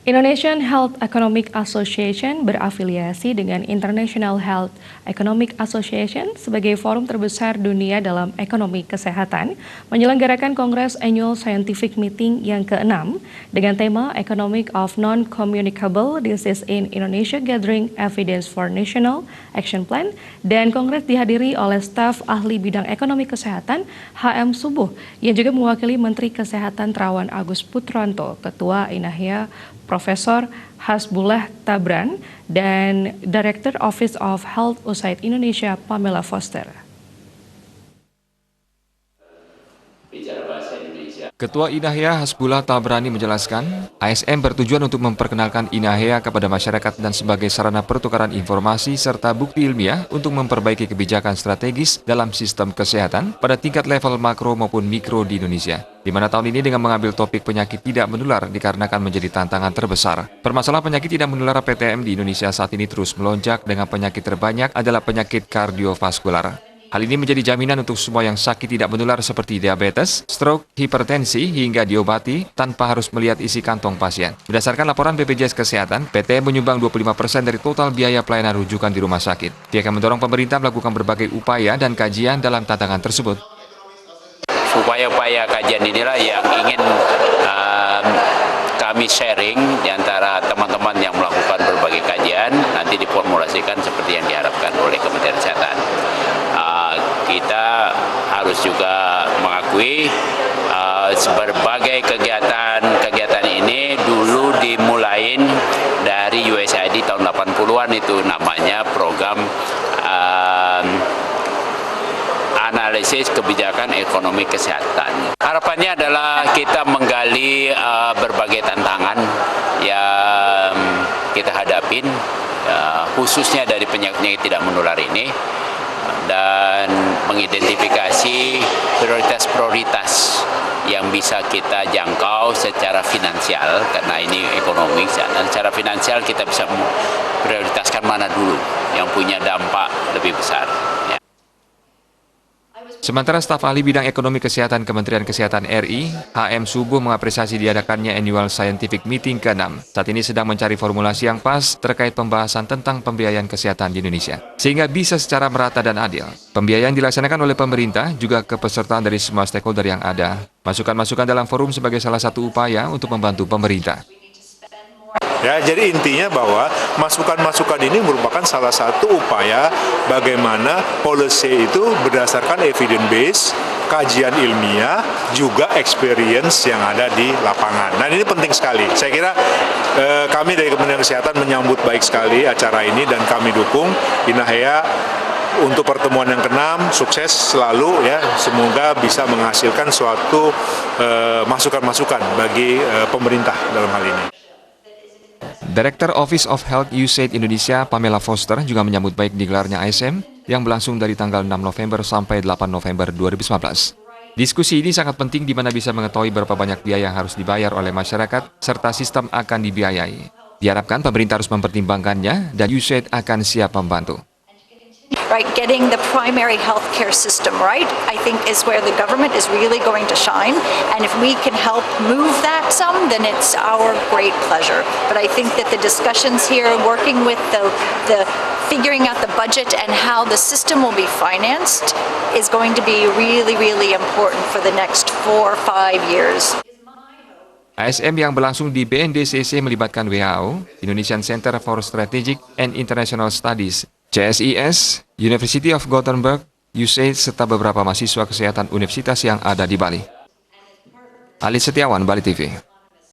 Indonesian Health Economic Association berafiliasi dengan International Health Economic Association sebagai forum terbesar dunia dalam ekonomi kesehatan, menyelenggarakan Kongres Annual Scientific Meeting yang ke-6 dengan tema Economic of Non-Communicable Disease in Indonesia Gathering Evidence for National Action Plan, dan Kongres dihadiri oleh staf ahli bidang ekonomi kesehatan HM Subuh yang juga mewakili Menteri Kesehatan Terawan Agus Putranto, Ketua INAHEA Profesor Hasbullah Tabran, dan Director Office of Health USAID Indonesia Pamela Foster. Ketua INAHEA Hasbullah Tabrani menjelaskan, ASM bertujuan untuk memperkenalkan INAHEA kepada masyarakat dan sebagai sarana pertukaran informasi serta bukti ilmiah untuk memperbaiki kebijakan strategis dalam sistem kesehatan pada tingkat level makro maupun mikro di Indonesia, di mana tahun ini dengan mengambil topik penyakit tidak menular dikarenakan menjadi tantangan terbesar. Permasalahan penyakit tidak menular PTM di Indonesia saat ini terus melonjak dengan penyakit terbanyak adalah penyakit kardiovaskular. Hal ini menjadi jaminan untuk semua yang sakit tidak menular seperti diabetes, stroke, hipertensi, hingga diobati tanpa harus melihat isi kantong pasien. Berdasarkan laporan BPJS Kesehatan, PTM menyumbang 25% dari total biaya pelayanan rujukan di rumah sakit. Dia akan mendorong pemerintah melakukan berbagai upaya dan kajian dalam tantangan tersebut. Upaya-upaya kajian inilah yang ingin kami sharing di antara teman-teman yang melakukan berbagai kajian, nanti diformulasikan seperti yang diharapkan oleh Kementerian Kesehatan. Kita harus juga mengakui berbagai kegiatan ini dulu dimulain dari USAID tahun 80-an, itu namanya program analisis kebijakan ekonomi kesehatan. Harapannya adalah kita menggali berbagai tantangan yang kita hadapin, khususnya dari penyakit tidak menular ini, dan mengidentifikasi prioritas-prioritas yang bisa kita jangkau secara finansial, karena ini ekonomi, dan secara finansial kita bisa prioritaskan mana dulu yang punya dampak lebih besar. Sementara staf ahli bidang ekonomi kesehatan Kementerian Kesehatan RI, HM Subuh, mengapresiasi diadakannya Annual Scientific Meeting ke-6. Saat ini sedang mencari formulasi yang pas terkait pembahasan tentang pembiayaan kesehatan di Indonesia, sehingga bisa secara merata dan adil. Pembiayaan dilaksanakan oleh pemerintah, juga kepesertaan dari semua stakeholder yang ada. Masukan-masukan dalam forum sebagai salah satu upaya untuk membantu pemerintah. Ya, jadi intinya bahwa masukan-masukan ini merupakan salah satu upaya bagaimana policy itu berdasarkan evidence base, kajian ilmiah, juga experience yang ada di lapangan. Nah, ini penting sekali. Saya kira kami dari Kementerian Kesehatan menyambut baik sekali acara ini dan kami dukung INAHEA untuk pertemuan yang ke-6, sukses selalu ya, semoga bisa menghasilkan suatu masukan-masukan bagi pemerintah dalam hal ini. Director Office of Health USAID Indonesia Pamela Foster juga menyambut baik digelarnya ASM yang berlangsung dari tanggal 6 November sampai 8 November 2019. Diskusi ini sangat penting di mana bisa mengetahui berapa banyak biaya yang harus dibayar oleh masyarakat serta sistem akan dibiayai. Diharapkan pemerintah harus mempertimbangkannya dan USAID akan siap membantu. Right, getting the primary healthcare system right, I think, is where the government is really going to shine. And if we can help move that some, then it's our great pleasure. But I think that the discussions here, working with the figuring out the budget and how the system will be financed, is going to be really, really important for the next 4 or 5 years. ASM yang berlangsung di BNDCC melibatkan WHO, Indonesian Center for Strategic and International Studies, CSIS, University of Gothenburg, USAID, serta beberapa mahasiswa kesehatan universitas yang ada di Bali. Ali Setiawan, Bali TV.